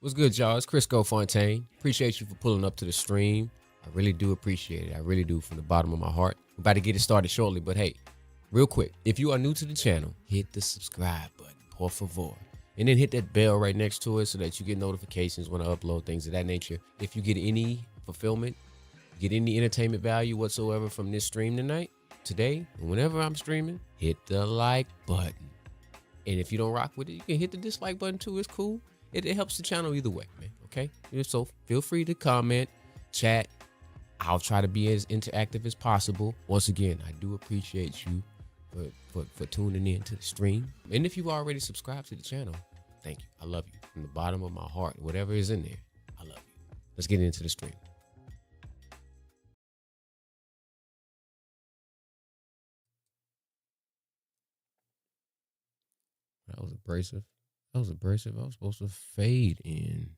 What's good, y'all? It's Criscoe Fontaine. Appreciate you for pulling up to the stream. I really do appreciate it. I really do from the bottom of my heart. We're about to get it started shortly, but hey, real quick, if you are new to the channel, hit the subscribe button, por favor. And then hit that bell right next to it so that you get notifications when I upload things of that nature. If you get any fulfillment, get any entertainment value whatsoever from this stream today, and whenever I'm streaming, hit the like button. And if you don't rock with it, you can hit the dislike button too. It's cool. It helps the channel either way, man. Okay? So feel free to comment, chat. I'll try to be as interactive as possible. Once again, I do appreciate you for tuning in to the stream. And if you've already subscribed to the channel, thank you. I love you from the bottom of my heart. Whatever is in there, I love you. Let's get into the stream. That was abrasive. I was supposed to fade in.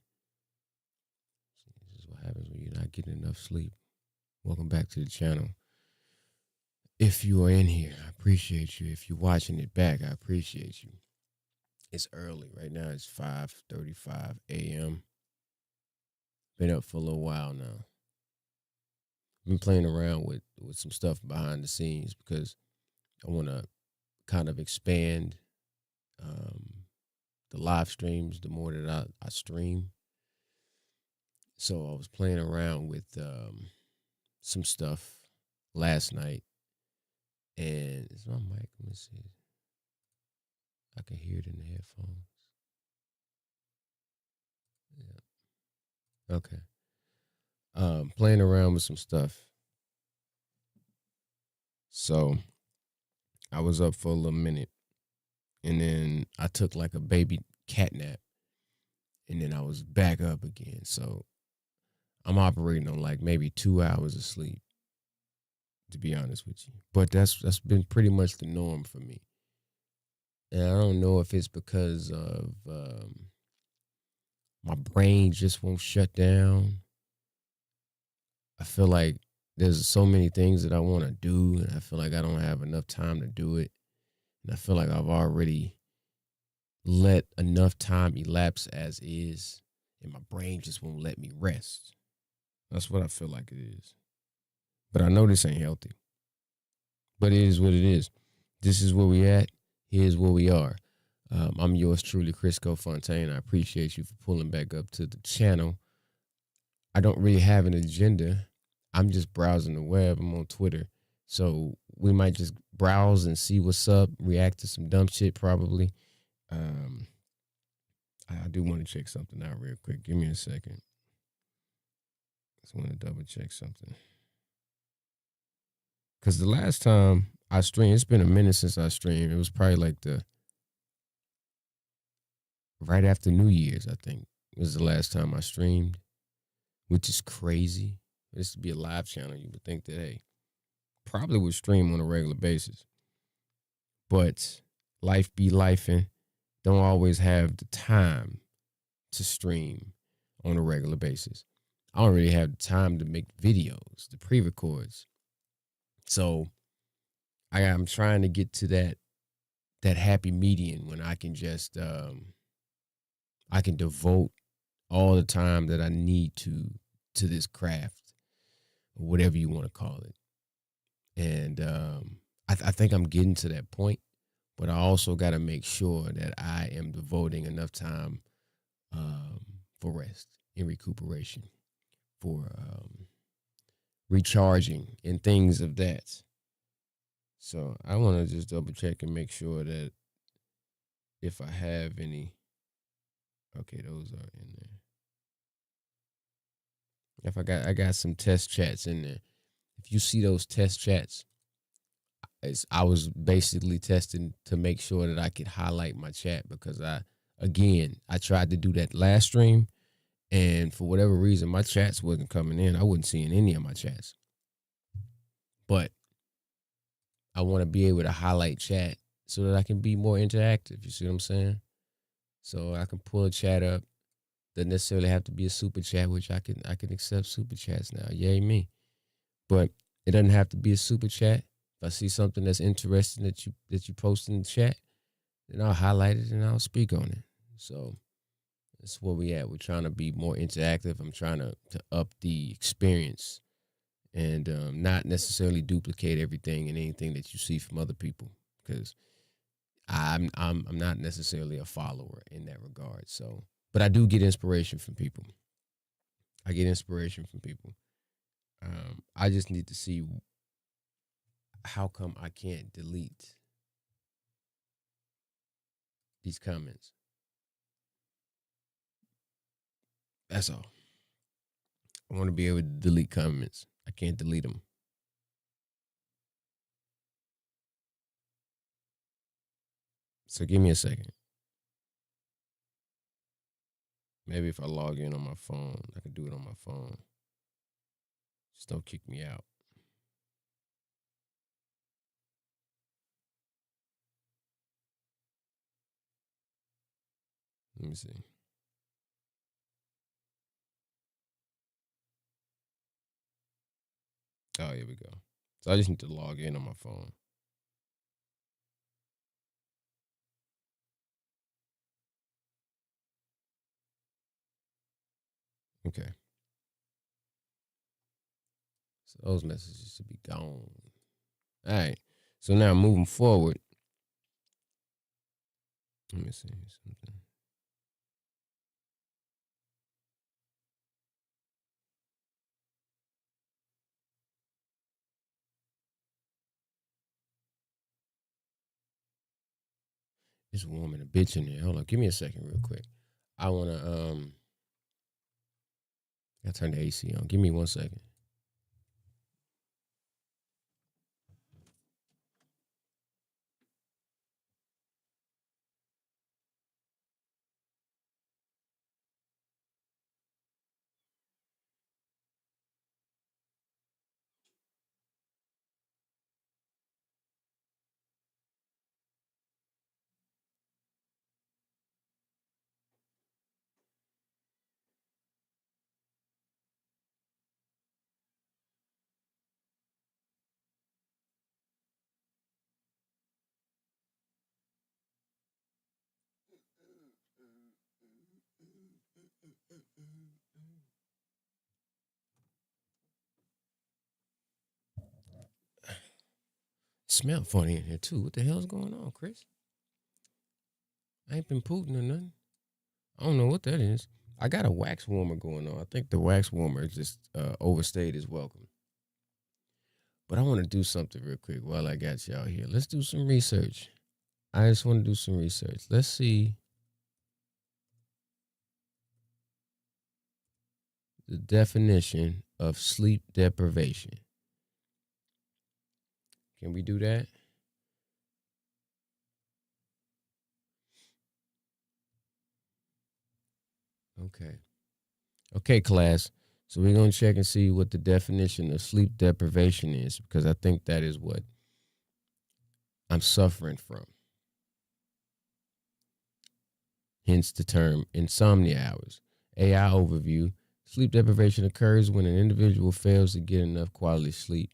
This is what happens when you're not getting enough sleep. Welcome back to the channel. If you are in here, I appreciate you. If you're watching it back, I appreciate you. It's early. Right now it's 5:35 a.m. Been up for a little while now. Been playing around with some stuff behind the scenes because I want to kind of expand the live streams the more that I stream. So I was playing around with some stuff last night. And it's my mic. Let me see. I can hear it in the headphones. Yeah. Okay. Playing around with some stuff. So I was up for a little minute. And then I took like a baby cat nap. And then I was back up again. So I'm operating on like maybe 2 hours of sleep, to be honest with you. But that's been pretty much the norm for me. And I don't know if it's because of my brain just won't shut down. I feel like there's so many things that I want to do, and I feel like I don't have enough time to do it. And I feel like I've already let enough time elapse as is, and my brain just won't let me rest. That's what I feel like it is. But I know this ain't healthy. But it is what it is. This is where we at. Here's where we are. I'm yours truly, Criscoe Fontaine. I appreciate you for pulling back up to the channel. I don't really have an agenda. I'm just browsing the web. I'm on Twitter. So we might just browse and see what's up, react to some dumb shit probably. I do want to check something out real quick. Give me a second. Just want to double check something. Because the last time I streamed, it's been a minute since I streamed. It was probably like right after New Year's, I think. It was the last time I streamed, which is crazy. This would be a live channel. You would think that, hey, probably would stream on a regular basis. But life be lifing. Don't always have the time to stream on a regular basis. I don't really have the time to make videos, the pre-records. So I'm trying to get to that happy median when I can just I can devote all the time that I need to this craft, or whatever you want to call it. And I think I'm getting to that point, but I also got to make sure that I am devoting enough time for rest and recuperation, for recharging and things of that. So I want to just double check and make sure that if I have any, okay, those are in there. If I got some test chats in there. If you see those test chats, I was basically testing to make sure that I could highlight my chat, because I tried to do that last stream, and for whatever reason, my chats wasn't coming in. I wasn't seeing any of my chats. But I want to be able to highlight chat so that I can be more interactive. You see what I'm saying? So I can pull a chat up. Doesn't necessarily have to be a super chat, which I can accept super chats now. Yay me. But it doesn't have to be a super chat. If I see something that's interesting that you post in the chat, then I'll highlight it and I'll speak on it. So That's where we at. We're trying to be more interactive. I'm trying to up the experience and not necessarily duplicate everything and anything that you see from other people, because I'm not necessarily a follower in that regard. So, but I do get inspiration from people. I get inspiration from people. I just need to see how come I can't delete these comments. That's all. I want to be able to delete comments. I can't delete them. So give me a second. Maybe if I log in on my phone, I can do it on my phone. Just don't kick me out. Let me see. Oh, here we go. So I just need to log in on my phone. Okay. So those messages should be gone. All right. So now moving forward. Let me see something. It's warm and a bitch in there. Hold on. Give me a second real quick. I wanna I turn the AC on. Give me 1 second. Smell funny in here too. What the hell's going on, Chris? I ain't been pooting or nothing. I don't know what that is. I got a wax warmer going on. I think the wax warmer just overstayed its welcome. But I want to do something real quick while I got y'all here. Let's do some research. I just want to do some research. Let's see the definition of sleep deprivation. Can we do that? Okay. Okay, class. So we're going to check and see what the definition of sleep deprivation is, because I think that is what I'm suffering from. Hence the term insomnia hours. AI overview. Sleep deprivation occurs when an individual fails to get enough quality sleep,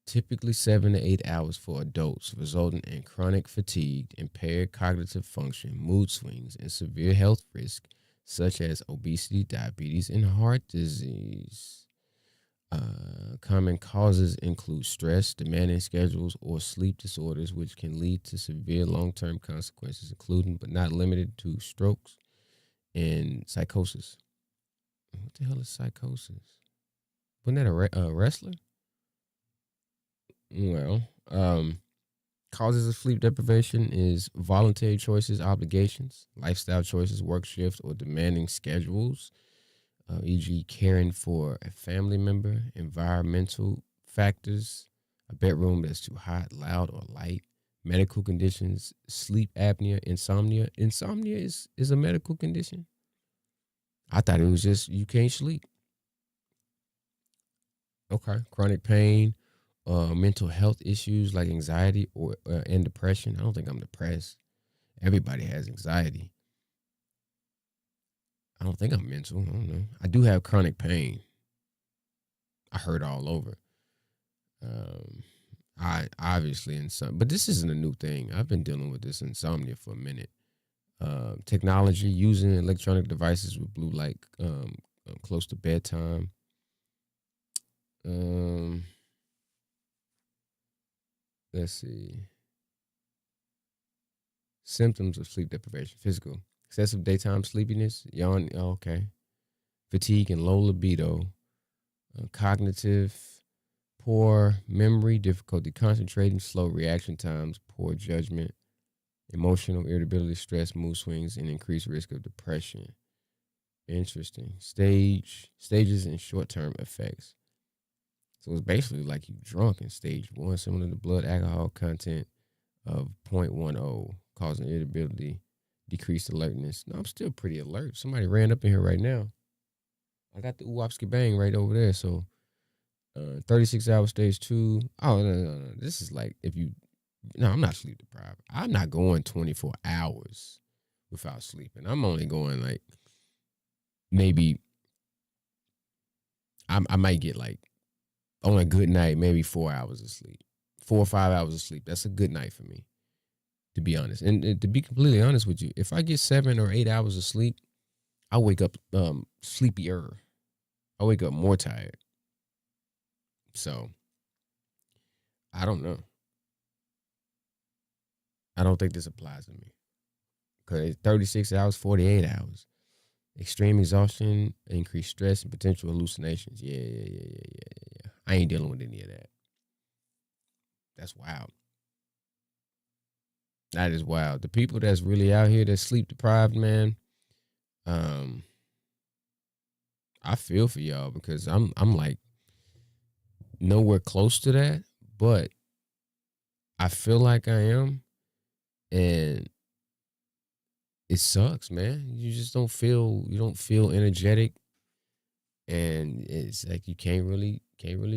typically 7 to 8 hours for adults, resulting in chronic fatigue, impaired cognitive function, mood swings, and severe health risks such as obesity, diabetes, and heart disease. Common causes include stress, demanding schedules, or sleep disorders, which can lead to severe long-term consequences, including but not limited to strokes and psychosis. What the hell is psychosis? Wasn't that a wrestler? Well, causes of sleep deprivation is voluntary choices, obligations, lifestyle choices, work shifts, or demanding schedules, e.g., caring for a family member, environmental factors, a bedroom that's too hot, loud, or light, medical conditions, sleep apnea, insomnia. Insomnia is a medical condition. I thought it was just you can't sleep. Okay, chronic pain, mental health issues like anxiety or and depression. I don't think I'm depressed. Everybody has anxiety. I don't think I'm mental. I don't know. I do have chronic pain. I hurt all over. I obviously but this isn't a new thing. I've been dealing with this insomnia for a minute. Technology, using electronic devices with blue light close to bedtime. Let's see. Symptoms of sleep deprivation: physical, excessive daytime sleepiness, yawn. Oh, okay. Fatigue and low libido. Cognitive, poor memory, difficulty concentrating, slow reaction times, poor judgment, emotional irritability, stress, mood swings, and increased risk of depression. Interesting. Stages and short-term effects. So it's basically like you drunk in stage 1, similar to blood alcohol content of 0.10, causing irritability, decreased alertness. No, I'm still pretty alert. Somebody ran up in here right now. I got the Uwapski bang right over there. So 36 hour stage 2. Oh, no. This is like if you, no, I'm not sleep deprived. I'm not going 24 hours without sleeping. I'm only going like maybe, I might get like on a good night, maybe 4 hours of sleep, 4 or 5 hours of sleep. That's a good night for me, to be honest. And to be completely honest with you, if I get 7 or 8 hours of sleep, I wake up sleepier. I wake up more tired. So I don't know. I don't think this applies to me. Because 36 hours, 48 hours. Extreme exhaustion, increased stress, and potential hallucinations. Yeah. I ain't dealing with any of that. That's wild. That is wild. The people that's really out here that's sleep deprived, man, I feel for y'all because I'm like nowhere close to that, but I feel like I am, and it sucks, man. You just don't feel energetic, and it's like you can't really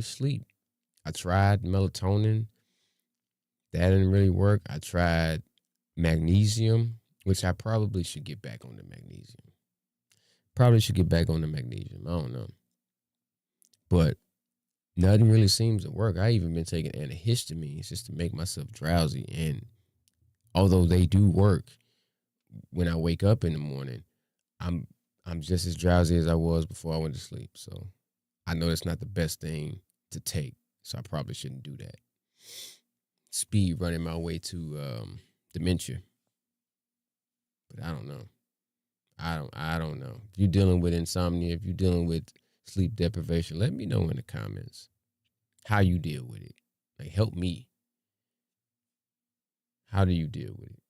sleep. I tried melatonin, that didn't really work. I tried magnesium, which I probably should get back on the magnesium. I don't know, but nothing really seems to work. I even been taking antihistamines just to make myself drowsy, and although they do work, when I wake up in the morning, I'm just as drowsy as I was before I went to sleep. So I know that's not the best thing to take. So I probably shouldn't do that. Speed running my way to dementia. But I don't know. I don't know. If you're dealing with insomnia, if you're dealing with sleep deprivation, let me know in the comments how you deal with it. Like, help me. How do you deal with it?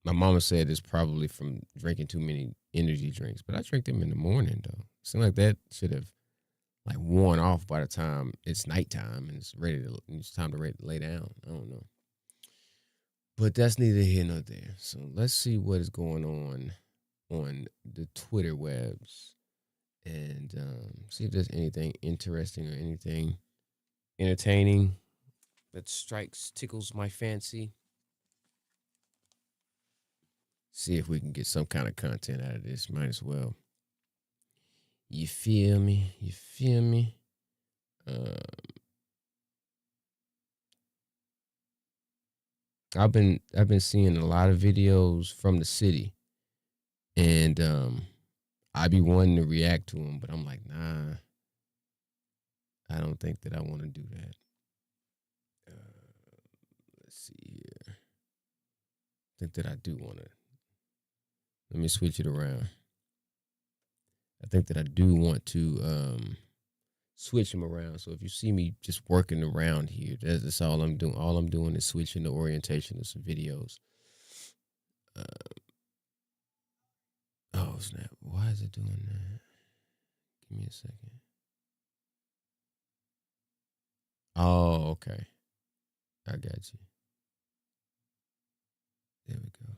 My mama said it's probably from drinking too many energy drinks, but I drink them in the morning though. Seems like that should have like worn off by the time it's nighttime and it's time to lay down. I don't know, but that's neither here nor there. So let's see what is going on the Twitter webs and see if there's anything interesting or anything entertaining that tickles my fancy. See if we can get some kind of content out of this. Might as well. You feel me? I've been seeing a lot of videos from the city, and I be wanting to react to them, but I'm like, nah, I don't think that I want to do that. Let's see here. I think that I do want to. Let me switch it around. I think that I do want to switch them around. So if you see me just working around here, that's all I'm doing. All I'm doing is switching the orientation of some videos. Oh snap! Why is it doing that? Give me a second. Oh, okay. I got you. There we go.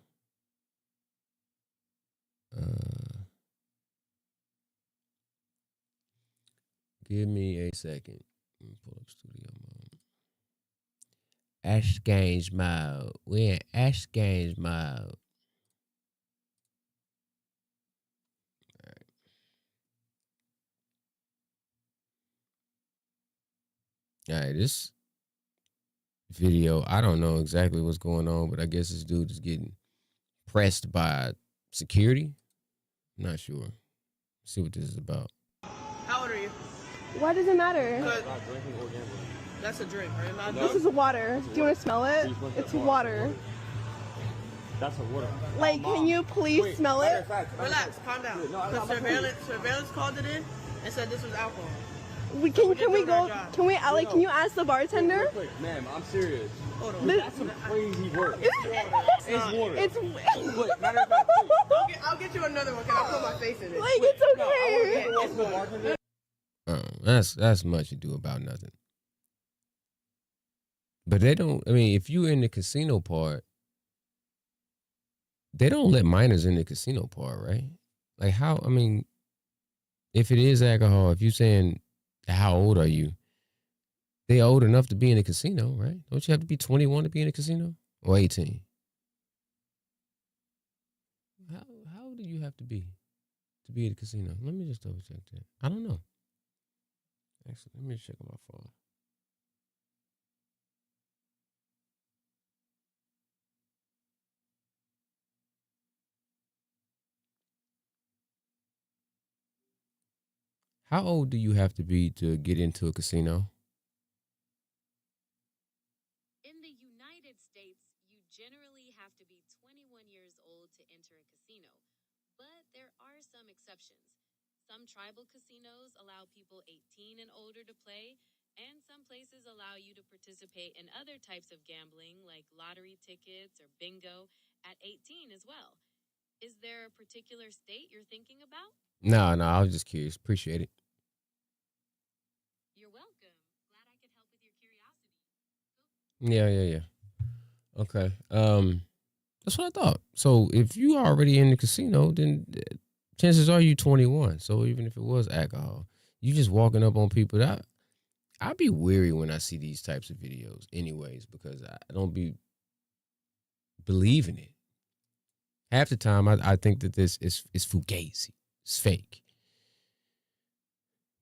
Give me a second. Let me pull up studio mode. Ash Games mode. We're in Ash Games mode. All right, this video, I don't know exactly what's going on, but I guess this dude is getting pressed by security. I'm not sure. Let's see what this is about. How old are you? Why does it matter? Not drinking or gambling. That's a drink, right? This is water. Do you want to smell it? It's water. That's a water. Like, can you please smell it? Relax, calm down. The surveillance called it in and said this was alcohol. Can we go? Can we, Alec? Can you ask the bartender? Ma'am, I'm serious. Hold on. That's some crazy work. It's water. It's Look, matter of fact, I'll get you another one. Can I put my face in it? like it's okay. That's much ado about nothing. But they don't. I mean, if you're in the casino part, they don't let minors in the casino part, right? Like how? I mean, if it is alcohol, if you're saying how old are you, they old enough to be in a casino, right? Don't you have to be 21 to be in a casino or 18? How old do you have to be in a casino? Let me just double check that. I don't know. Actually, let me check on my phone. How old do you have to be to get into a casino? In the United States, you generally have to be 21 years old to enter a casino, but there are some exceptions. Some tribal casinos allow people 18 and older to play, and some places allow you to participate in other types of gambling like lottery tickets or bingo at 18 as well. Is there a particular state you're thinking about? No, I was just curious. Appreciate it. You're welcome. Glad I could help with your curiosity. Yeah. Okay. That's what I thought. So if you already in the casino, then chances are you 21. So even if it was alcohol, you just walking up on people. I'd be weary when I see these types of videos anyways, because I don't be believing it. Half the time, I think that this is fugazi. It's fake.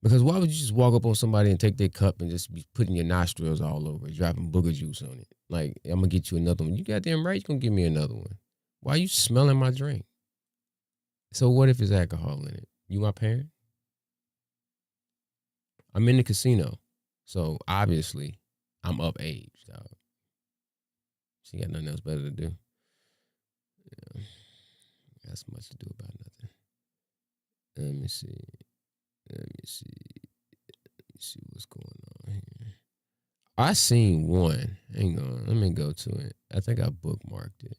Because why would you just walk up on somebody and take their cup and just be putting your nostrils all over it, dropping booger juice on it? Like, I'm going to get you another one. You goddamn right, you're going to give me another one. Why are you smelling my drink? So what if there's alcohol in it? You my parent? I'm in the casino. So obviously, I'm of age, dog. She got nothing else better to do. Yeah. That's much to do about nothing. Let me see what's going on here. I seen one. Hang on. Let me go to it. I think I bookmarked it.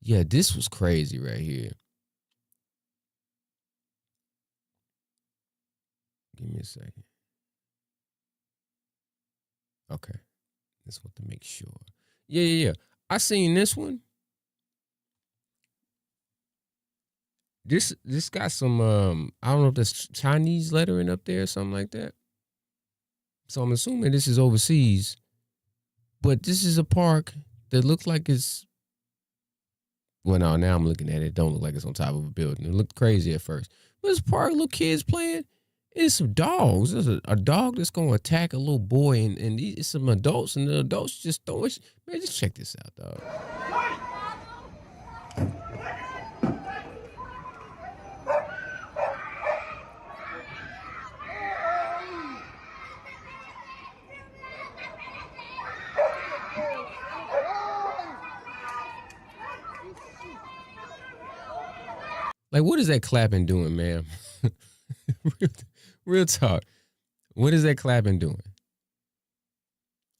Yeah, this was crazy right here. Give me a second. Okay. Just want to make sure. Yeah. I seen this one. This got some I don't know if there's Chinese lettering up there or something like that. So I'm assuming this is overseas. But this is a park that looks like it's, well, no, now I'm looking at it. It don't look like it's on top of a building. It looked crazy at first. But this park, little kids playing. It's some dogs. There's a dog that's going to attack a little boy, and it's some adults, and the adults just throw it. Man, just check this out, dog. Like, what is that clapping doing, ma'am? Real talk. What is that clapping doing?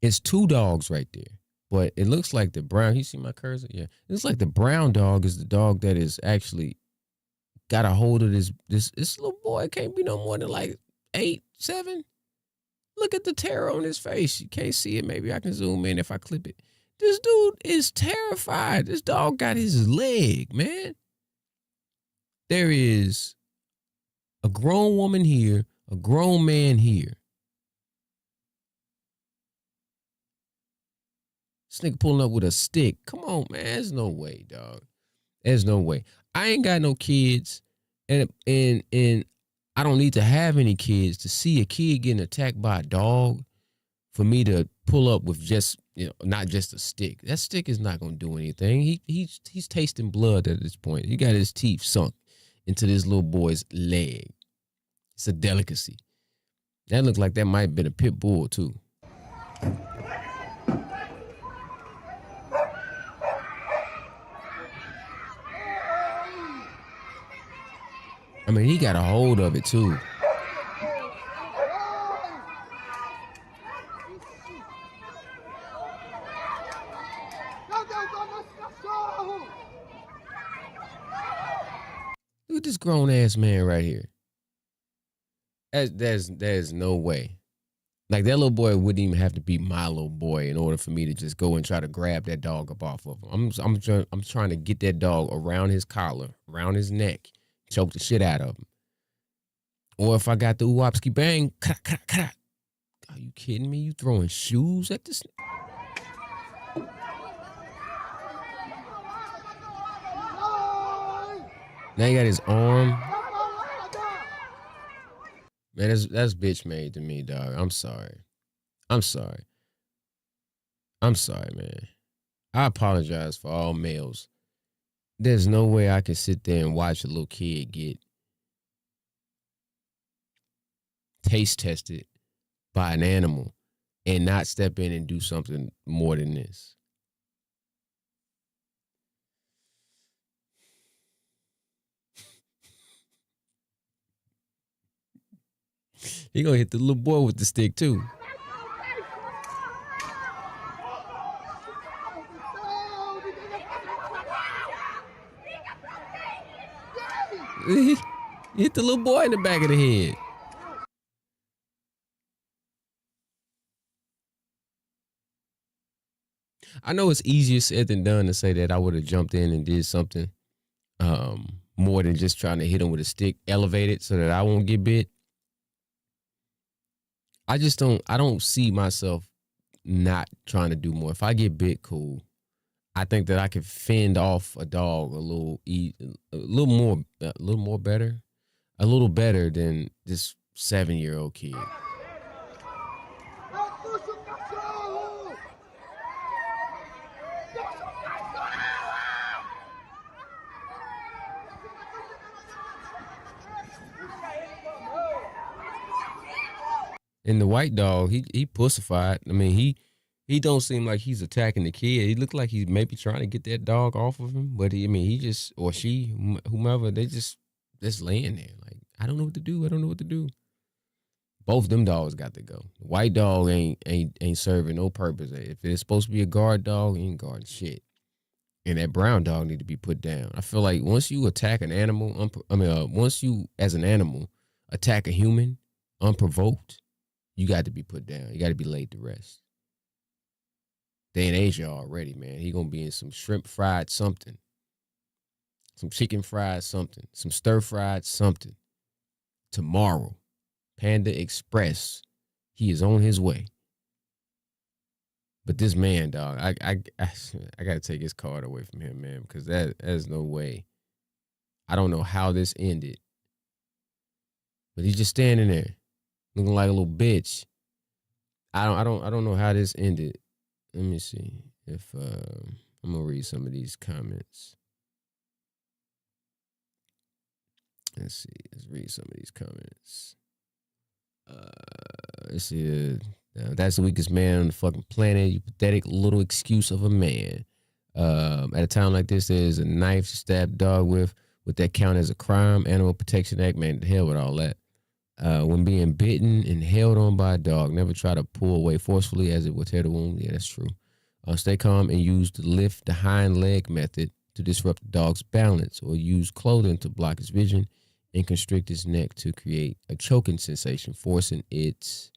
It's two dogs right there. But it looks like the brown, you see my cursor? Yeah. It looks like the brown dog is the dog that is actually got a hold of this little boy. Can't be no more than like 8, 7. Look at the terror on his face. You can't see it. Maybe I can zoom in if I clip it. This dude is terrified. This dog got his leg, man. There is a grown woman here, a grown man here. This nigga pulling up with a stick. Come on, man. There's no way, dog. There's no way. I ain't got no kids, and I don't need to have any kids to see a kid getting attacked by a dog for me to pull up with just, not just a stick. That stick is not gonna do anything. He's tasting blood at this point. He got his teeth sunk into this little boy's leg. It's a delicacy. That looked like that might have been a pit bull too. I mean, he got a hold of it too. Look at this grown ass man right here. There's no way. Like, that little boy wouldn't even have to be my little boy in order for me to just go and try to grab that dog up off of him. I'm trying to get that dog around his collar, around his neck, choke the shit out of him. Or if I got the Uwapski bang, are you kidding me? You throwing shoes at this? Now he got his arm. Man, that's bitch made to me, dog. I'm sorry. I'm sorry, man. I apologize for all males. There's no way I can sit there and watch a little kid get taste tested by an animal and not step in and do something more than this. He gonna hit the little boy with the stick too. He hit the little boy in the back of the head. I know it's easier said than done to say that I would have jumped in and did something more than just trying to hit him with a stick, elevated so that I won't get bit. I don't see myself not trying to do more. If I get bit, cool. I think that I could fend off a dog a little better than this 7-year-old kid. And the white dog, he pussified. I mean, he don't seem like he's attacking the kid. He looked like he's maybe trying to get that dog off of him. But he just, or she, whomever, they just laying there. Like, I don't know what to do. Both them dogs got to go. The white dog ain't serving no purpose. If it's supposed to be a guard dog, he ain't guarding shit. And that brown dog need to be put down. I feel like once you attack an animal, once you as an animal attack a human unprovoked, you got to be put down. You got to be laid to rest. They in Asia already, man. He gonna be in some shrimp fried something, some chicken fried something, some stir fried something. Tomorrow, Panda Express. He is on his way. But this man, dog, I gotta take his card away from him, man, because there's no way. I don't know how this ended, but he's just standing there, looking like a little bitch. I don't know how this ended. Let me see if I'm gonna read some of these comments. Let's read some of these comments. Let's see. That's the weakest man on the fucking planet. You pathetic little excuse of a man. At a time like this, there's a knife to stab dog with. Would that count as a crime? Animal Protection Act, man, the hell with all that. When being bitten and held on by a dog, never try to pull away forcefully as it will tear the wound. Yeah, that's true. Stay calm and use the lift the hind leg method to disrupt the dog's balance, or use clothing to block his vision and constrict his neck to create a choking sensation, forcing it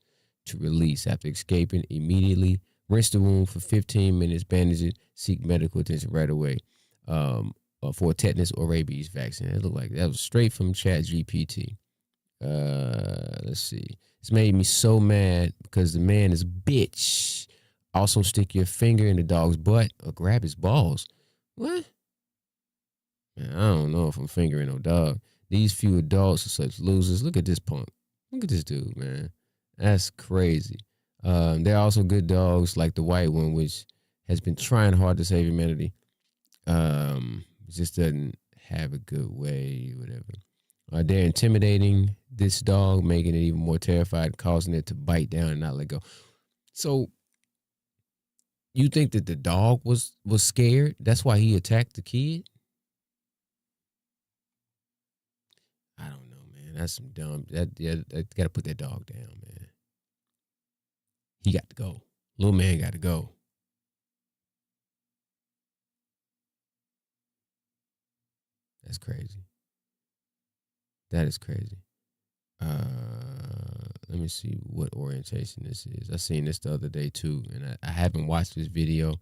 to release. After escaping, immediately rinse the wound for 15 minutes, bandage it, seek medical attention right away for a tetanus or rabies vaccine. It looked like that was straight from ChatGPT. Let's see. It's made me so mad because the man is a bitch. Also, stick your finger in the dog's butt or grab his balls. What? Man, I don't know if I'm fingering no dog. These few adults are such losers. Look at this punk. Look at this dude, man. That's crazy. There are also good dogs like the white one, which has been trying hard to save humanity. Just doesn't have a good way, whatever. They're intimidating this dog, making it even more terrified, causing it to bite down and not let go. So you think that the dog was scared? That's why he attacked the kid? I don't know, man. That's some dumb. That got to put that dog down, man. He got to go. Little man got to go. That's crazy. That is crazy. Let me see what orientation this is. I seen this the other day too, and I haven't watched this video,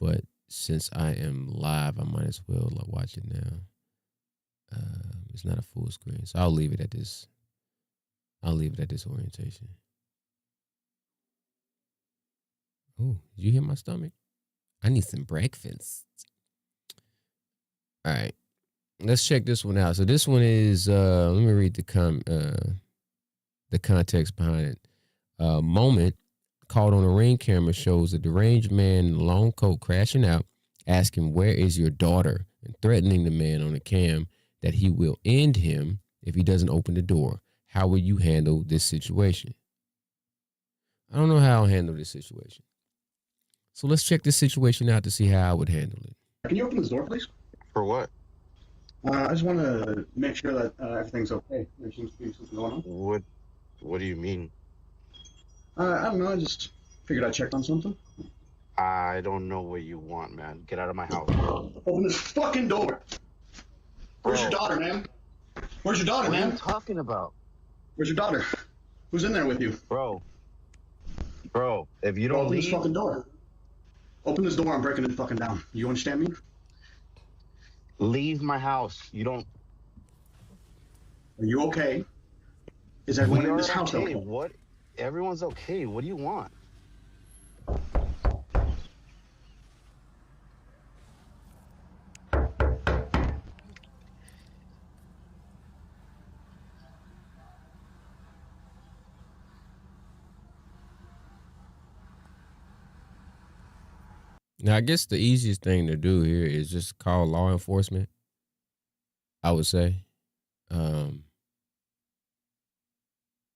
but since I am live, I might as well watch it now. It's not a full screen, so I'll leave it at this. I'll leave it at this orientation. Oh, did you hear my stomach? I need some breakfast. All right. Let's check this one out. So this one is let me read the context behind it. Moment caught on a Ring camera shows a deranged man in a long coat crashing out, asking, "Where is your daughter?" and threatening the man on the cam that he will end him if he doesn't open the door. How will you handle this situation? I don't know how I'll handle this situation. So let's check this situation out to see how I would handle it. Can you open this door, please? For what? I just want to make sure that everything's okay. There seems to be something going on. What do you mean? I don't know. I just figured I'd check on something. I don't know what you want, man. Get out of my house. Open this fucking door. Where's your daughter, man? Where's your daughter, What man? are you talking about? Where's your daughter? Who's in there with you? Bro, if you don't Open this leave... fucking door. Open this door. I'm breaking it fucking down. You understand me? Leave my house. You don't... Are you okay? Is everyone We in are this house okay. okay? What? Everyone's okay. What do you want? Now, I guess the easiest thing to do here is just call law enforcement, I would say.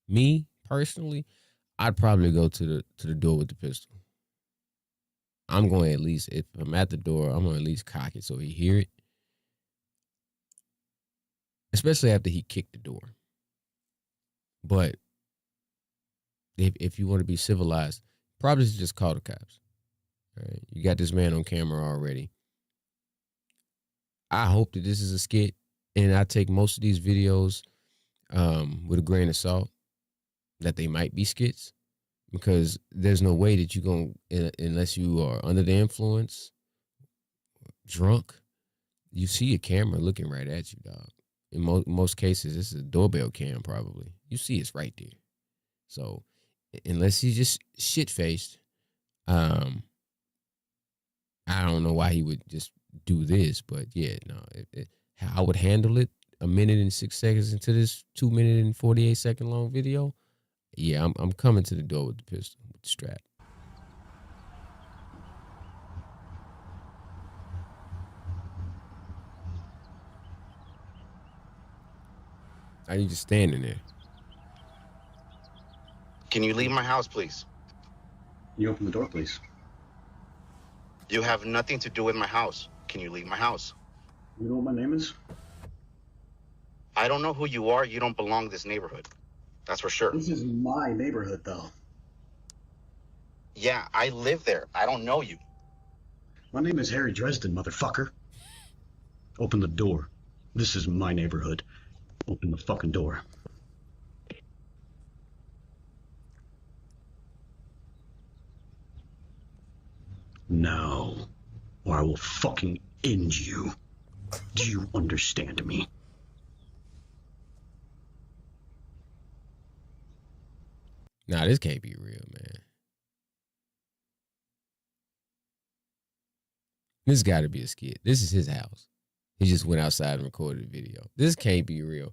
Me personally, I'd probably go to the door with the pistol. I'm going to at least, if I'm at the door, I'm going to at least cock it so he hear it. Especially after he kicked the door. But if you want to be civilized, probably just call the cops. All right, you got this man on camera already. I hope that this is a skit, and I take most of these videos with a grain of salt, that they might be skits, because there's no way that you're going to, unless you are under the influence, drunk, you see a camera looking right at you, dog. In most cases, this is a doorbell cam probably. You see it's right there. So unless he's just shit-faced, I don't know why he would just do this, but yeah, no. How I would handle it, 1 minute and 6 seconds into this 2 minute and 48 second long video, yeah, I'm coming to the door with the pistol, with the strap. Are you just standing there? Can you leave my house, please? Can you open the door, please? You have nothing to do with my house. Can you leave my house? You know what my name is? I don't know who you are. You don't belong to this neighborhood. That's for sure. This is my neighborhood, though. Yeah, I live there. I don't know you. My name is Harry Dresden, motherfucker. Open the door. This is my neighborhood. Open the fucking door. Now, or I will fucking end you. Do you understand me? Nah, this can't be real, man. This got to be a skit. This is his house. He just went outside and recorded a video. This can't be real.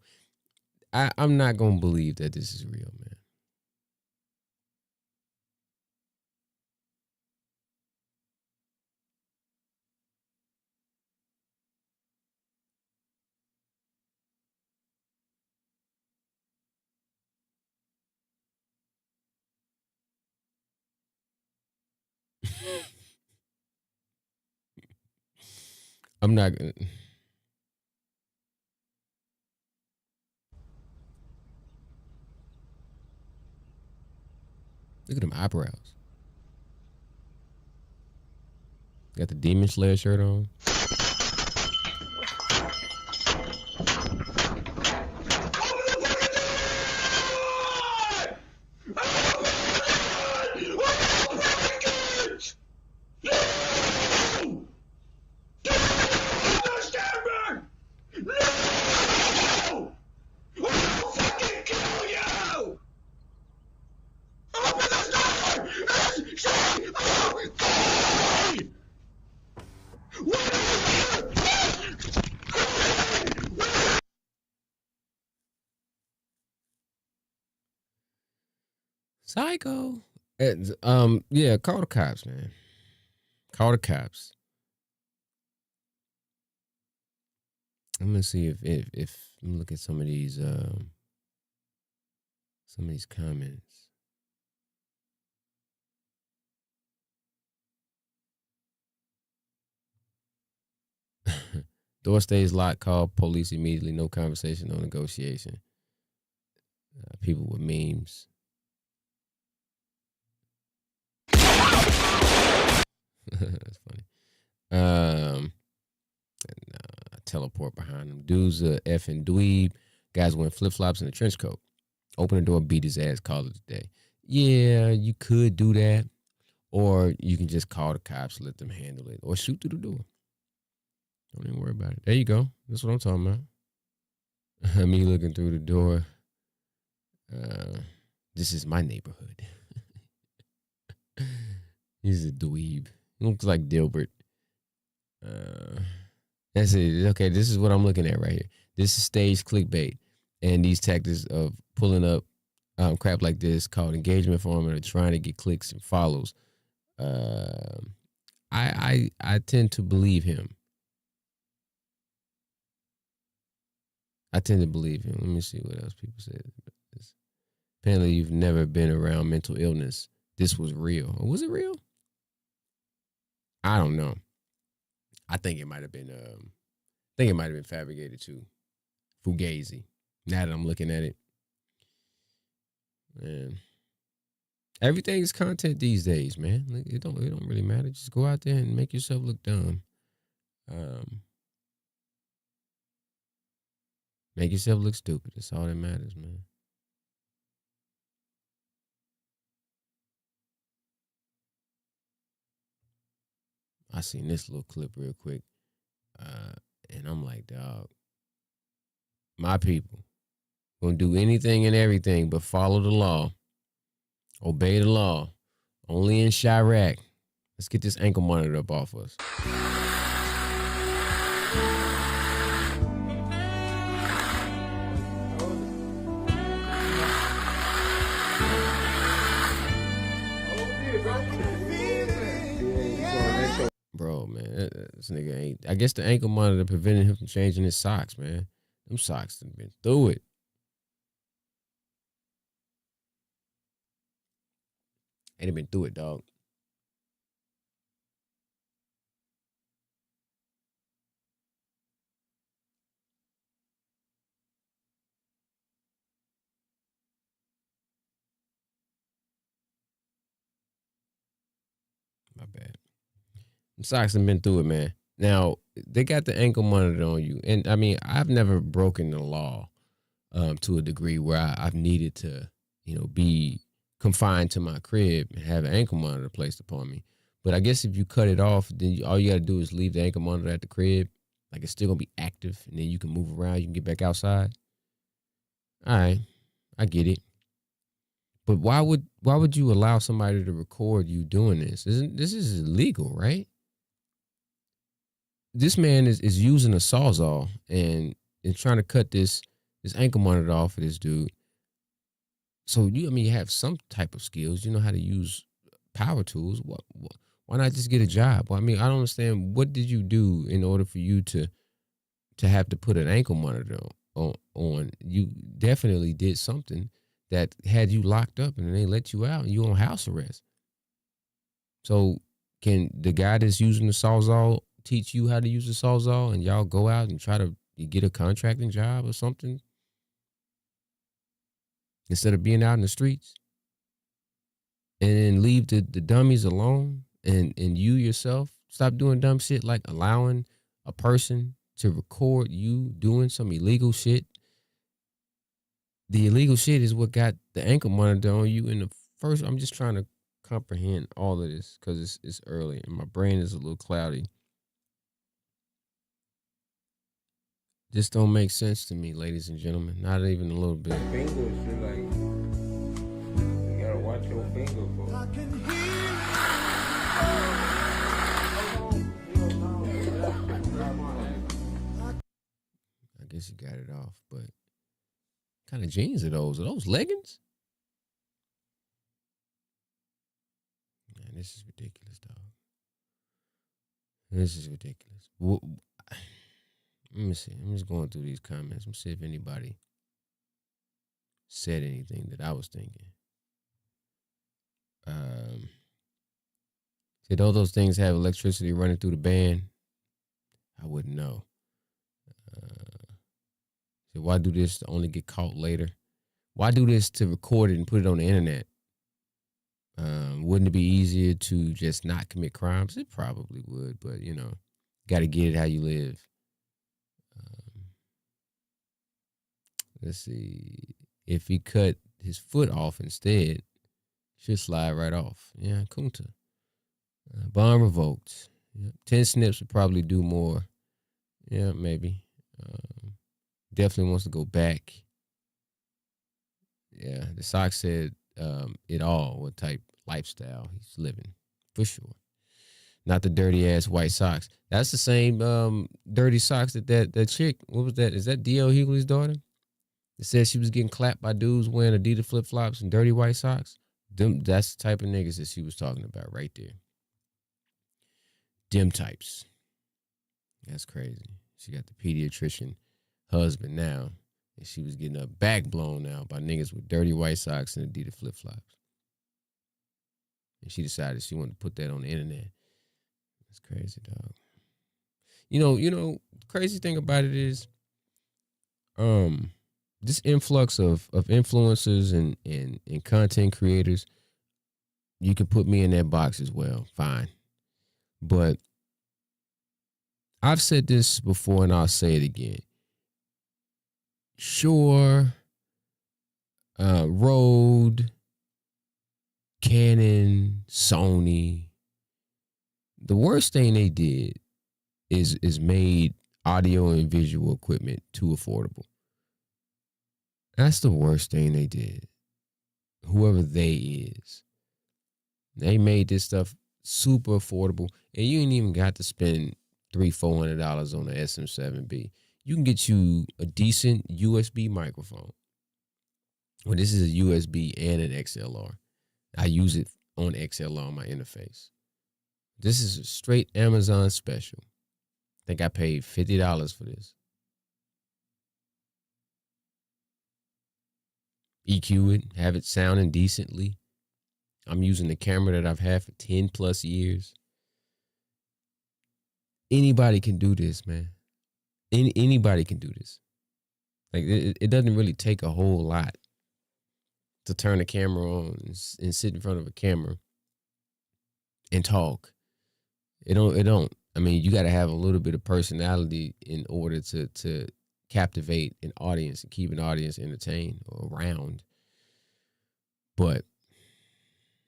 I'm not going to believe that this is real, man. I'm not. Look at them eyebrows. Got the Demon Slayer shirt on. Psycho. Yeah, call the cops, man. Call the cops. I'm gonna see if let me look at some of these comments. Door stays locked. Call police immediately. No conversation. No negotiation. People with memes. That's funny. Teleport behind them. Dude's a effing dweeb. Guys wearing flip flops and a trench coat. Open the door, beat his ass, call it a day. Yeah, you could do that. Or you can just call the cops, let them handle it. Or shoot through the door. Don't even worry about it. There you go. That's what I'm talking about. Me looking through the door. This is my neighborhood. He's a dweeb. He looks like Dilbert. That's it. Okay, this is what I'm looking at right here. This is staged clickbait. And these tactics of pulling up crap like this called engagement farming or trying to get clicks and follows. I tend to believe him. Let me see what else people said. Apparently, you've never been around mental illness. This was real. Was it real? I don't know. I think it might have been. Fabricated too. Fugazi. Now that I'm looking at it, man, everything is content these days, man. Like, it don't really matter. Just go out there and make yourself look dumb. Make yourself look stupid. That's all that matters, man. I seen this little clip real quick, and I'm like, dog, my people gonna do anything and everything but follow the law, obey the law. Only in Chirac. Let's get this ankle monitor up off us. Bro, man, this nigga ain't. I guess the ankle monitor prevented him from changing his socks, man. Them socks done been through it. Ain't been through it, dog. My bad. Them socks have been through it, man. Now, they got the ankle monitor on you. And, I mean, I've never broken the law to a degree where I've needed to, be confined to my crib and have an ankle monitor placed upon me. But I guess if you cut it off, then all you got to do is leave the ankle monitor at the crib. Like, it's still going to be active, and then you can move around. You can get back outside. All right. I get it. But why would you allow somebody to record you doing this? This is illegal, right? This man is using a sawzall and trying to cut this ankle monitor off of this dude. So you have some type of skills. You know how to use power tools. Why not just get a job? Well, I mean, I don't understand. What did you do in order for you to have to put an ankle monitor on? You definitely did something that had you locked up and they let you out and you on house arrest. So can the guy that's using the sawzall teach you how to use a Sawzall and y'all go out and try to get a contracting job or something instead of being out in the streets, and then leave the dummies alone, and you yourself stop doing dumb shit like allowing a person to record you doing some illegal shit. The illegal shit is what got the ankle monitor on you in the first. I'm just trying to comprehend all of this because it's early and my brain is a little cloudy. This don't make sense to me, ladies and gentlemen. Not even a little bit. Fingers, you're like, you gotta watch your finger, bro. I guess you got it off, but what kind of jeans are those? Are those leggings? Man, this is ridiculous, dog. This is ridiculous. Let me see. I'm just going through these comments. Let me see if anybody said anything that I was thinking. Did all those things have electricity running through the band? I wouldn't know. So why do this to only get caught later? Why do this to record it and put it on the internet? Wouldn't it be easier to just not commit crimes? It probably would, but you know, got to get it how you live. Let's see. If he cut his foot off instead, should slide right off. Yeah, Kunta. Bond revoked. Yep. 10 snips would probably do more. Yeah, maybe. Definitely wants to go back. Yeah, the sock said it all, what type lifestyle he's living, for sure. Not the dirty ass white socks. That's the same dirty socks that chick, what was that? Is that D.L. Hughley's daughter? It said she was getting clapped by dudes wearing Adidas flip-flops and dirty white socks. That's the type of niggas that she was talking about right there. Them types. That's crazy. She got the pediatrician husband now, and she was getting her back blown out by niggas with dirty white socks and Adidas flip-flops. And she decided she wanted to put that on the internet. That's crazy, dog. You know, the crazy thing about it is, this influx of influencers and content creators, you can put me in that box as well. Fine. But I've said this before and I'll say it again. Sure, Rode, Canon, Sony. The worst thing they did is made audio and visual equipment too affordable. That's the worst thing they did. Whoever they is. They made this stuff super affordable, and you ain't even got to spend $300-$400 on the SM7B. You can get you a decent USB microphone. Well, this is a USB and an XLR. I use it on XLR on my interface. This is a straight Amazon special. I think I paid $50 for this. EQ it, have it sounding decently. I'm using the camera that I've had for 10 plus years. Anybody can do this, man. Anybody can do this. Like it doesn't really take a whole lot to turn the camera on and sit in front of a camera and talk. It don't. I mean, you got to have a little bit of personality in order to captivate an audience and keep an audience entertained or around. But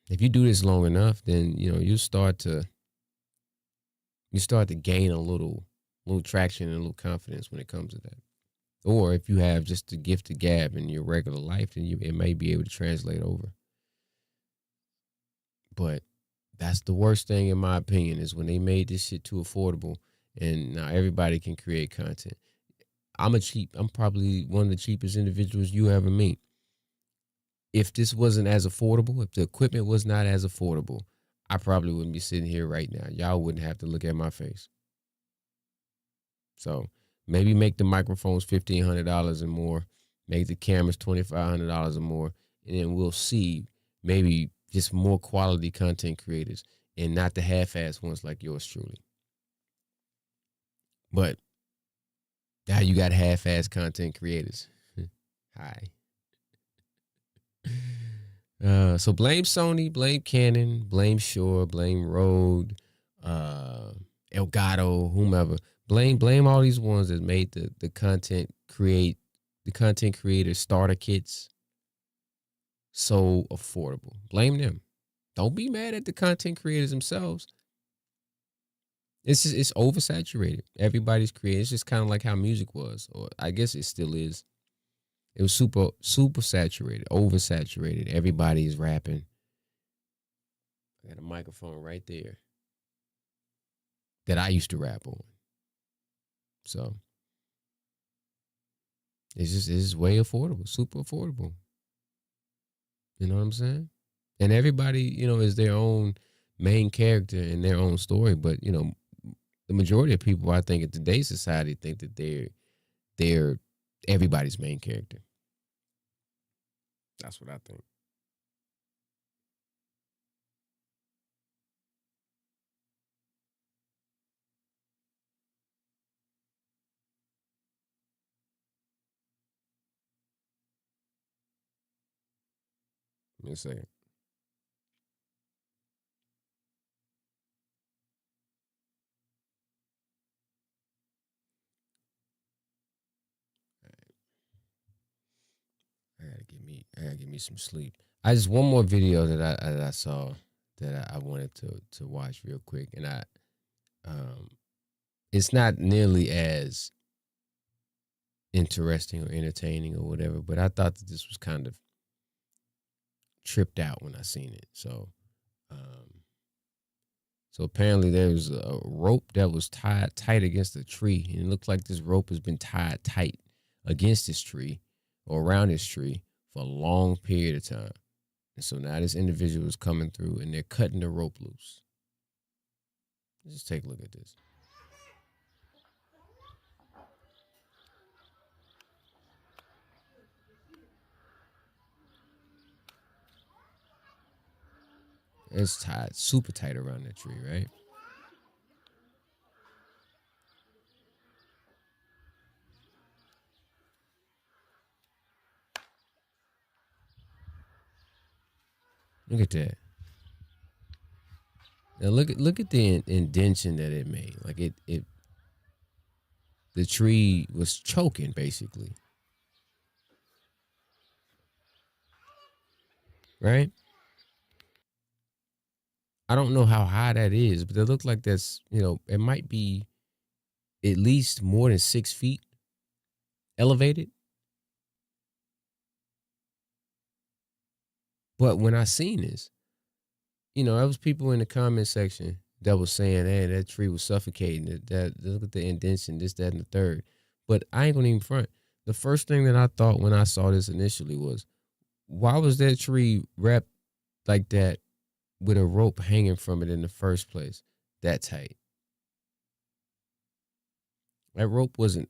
if you do this long enough, then you start to gain a little traction and a little confidence when it comes to that. Or if you have just the gift of gab in your regular life, then it may be able to translate over. But that's the worst thing, in my opinion, is when they made this shit too affordable and now everybody can create content. I'm probably one of the cheapest individuals you ever meet. If this wasn't as affordable, if the equipment was not as affordable, I probably wouldn't be sitting here right now. Y'all wouldn't have to look at my face. So maybe make the microphones $1,500 or more, make the cameras $2,500 or more, and then we'll see maybe just more quality content creators and not the half-ass ones like yours truly. But now you got half-ass content creators. Hi. So blame Sony, blame Canon, blame Shure, blame Rode, Elgato, whomever. Blame all these ones that made the content creator starter kits so affordable. Blame them. Don't be mad at the content creators themselves. It's oversaturated. Everybody's creating. It's just kind of like how music was, or I guess it still is. It was super saturated, oversaturated. Everybody's rapping. I got a microphone right there that I used to rap on. So it's way affordable, super affordable. You know what I'm saying? And everybody, is their own main character in their own story. But, the majority of people, I think, in today's society think that they're everybody's main character. That's what I think. Let me say it. I gotta get me some sleep. I just one more video that I saw that I wanted to watch real quick, and it's not nearly as interesting or entertaining or whatever, but I thought that this was kind of tripped out when I seen it. So apparently there was a rope that was tied tight against a tree, and it looked like this rope has been tied tight against this tree or around this tree for a long period of time. And so now this individual is coming through and they're cutting the rope loose. Let's just take a look at this. It's tied super tight around that tree, right? Look at that. Now look at the indention that it made. Like the tree was choking basically. Right? I don't know how high that is, but it looked like that's, it might be at least more than 6 feet elevated. But when I seen this, there was people in the comment section that was saying, hey, that tree was suffocating. That look at the indention, this, that, and the third. But I ain't gonna even front. The first thing that I thought when I saw this initially was, why was that tree wrapped like that with a rope hanging from it in the first place? That tight. That rope wasn't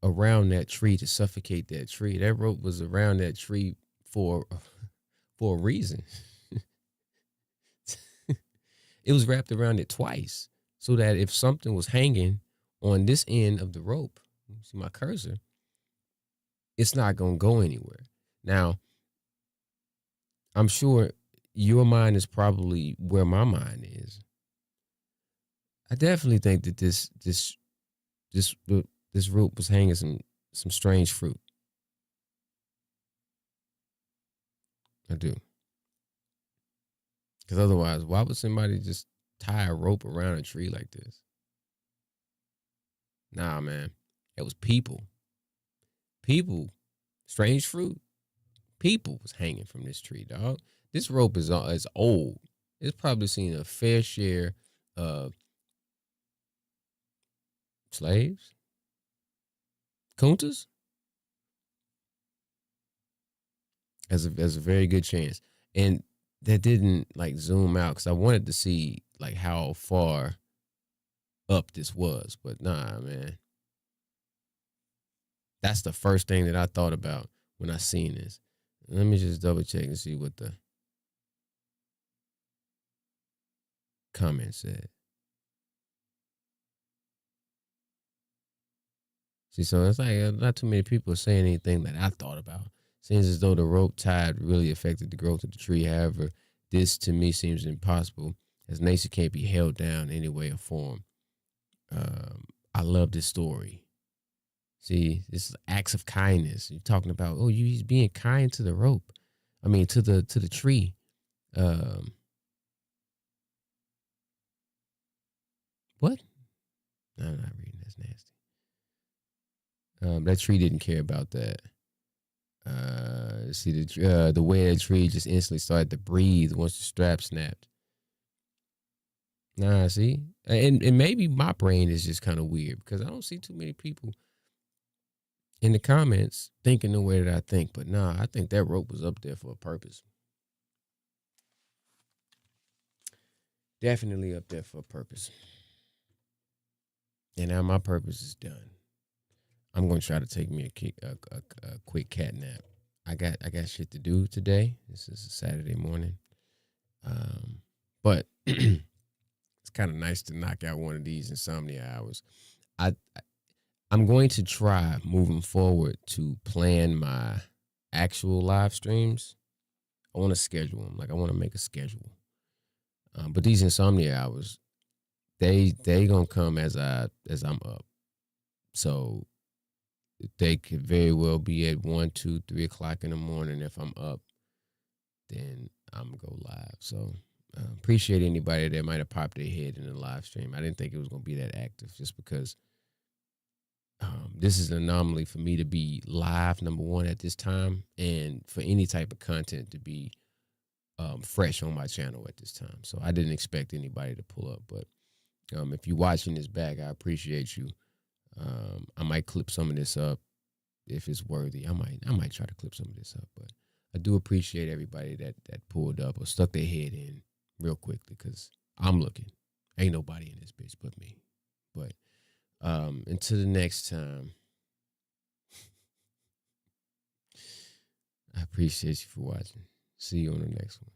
around that tree to suffocate that tree. That rope was around that tree for a reason. It was wrapped around it twice so that if something was hanging on this end of the rope, see my cursor, it's not going to go anywhere. Now, I'm sure your mind is probably where my mind is. I definitely think that this rope was hanging some strange fruit. I do. Because otherwise, why would somebody just tie a rope around a tree like this? Nah, man. It was people. People. Strange fruit. People was hanging from this tree, dog. This rope is old. It's probably seen a fair share of slaves. Kuntas. As a very good chance. And that didn't like zoom out because I wanted to see like how far up this was, but nah, man. That's the first thing that I thought about when I seen this. Let me just double check and see what the comment said. See, so it's like not too many people saying anything that I thought about. Seems as though the rope tied really affected the growth of the tree. However, this to me seems impossible, as nature can't be held down in any way or form. I love this story. See, this is acts of kindness. You're talking about, oh, he's being kind to the rope. I mean, to the tree. What? No, I'm not reading. That's nasty. That tree didn't care about that. See, the way that tree just instantly started to breathe once the strap snapped. Nah, see, and maybe my brain is just kind of weird because I don't see too many people in the comments thinking the way that I think. But nah, I think that rope was up there for a purpose. Definitely up there for a purpose. And now my purpose is done. I'm gonna try to take me a quick cat nap. I got shit to do today. This is a Saturday morning. But it's kind of nice to knock out one of these insomnia hours. I'm going to try moving forward to plan my actual live streams. I want to schedule them. Like I want to make a schedule. But these insomnia hours, they gonna come as I'm up. So they could very well be at 1, 2, 3 o'clock in the morning. If I'm up, then I'm gonna go live. So appreciate anybody that might have popped their head in the live stream. I didn't think it was gonna be that active, just because this is an anomaly for me to be live, number one, at this time, and for any type of content to be fresh on my channel at this time. So I didn't expect anybody to pull up, but if you're watching this back, I appreciate you. I might clip some of this up if it's worthy. I might try to clip some of this up, but I do appreciate everybody that pulled up or stuck their head in real quickly, because I'm looking. Ain't nobody in this bitch but me. But until the next time, I appreciate you for watching. See you on the next one.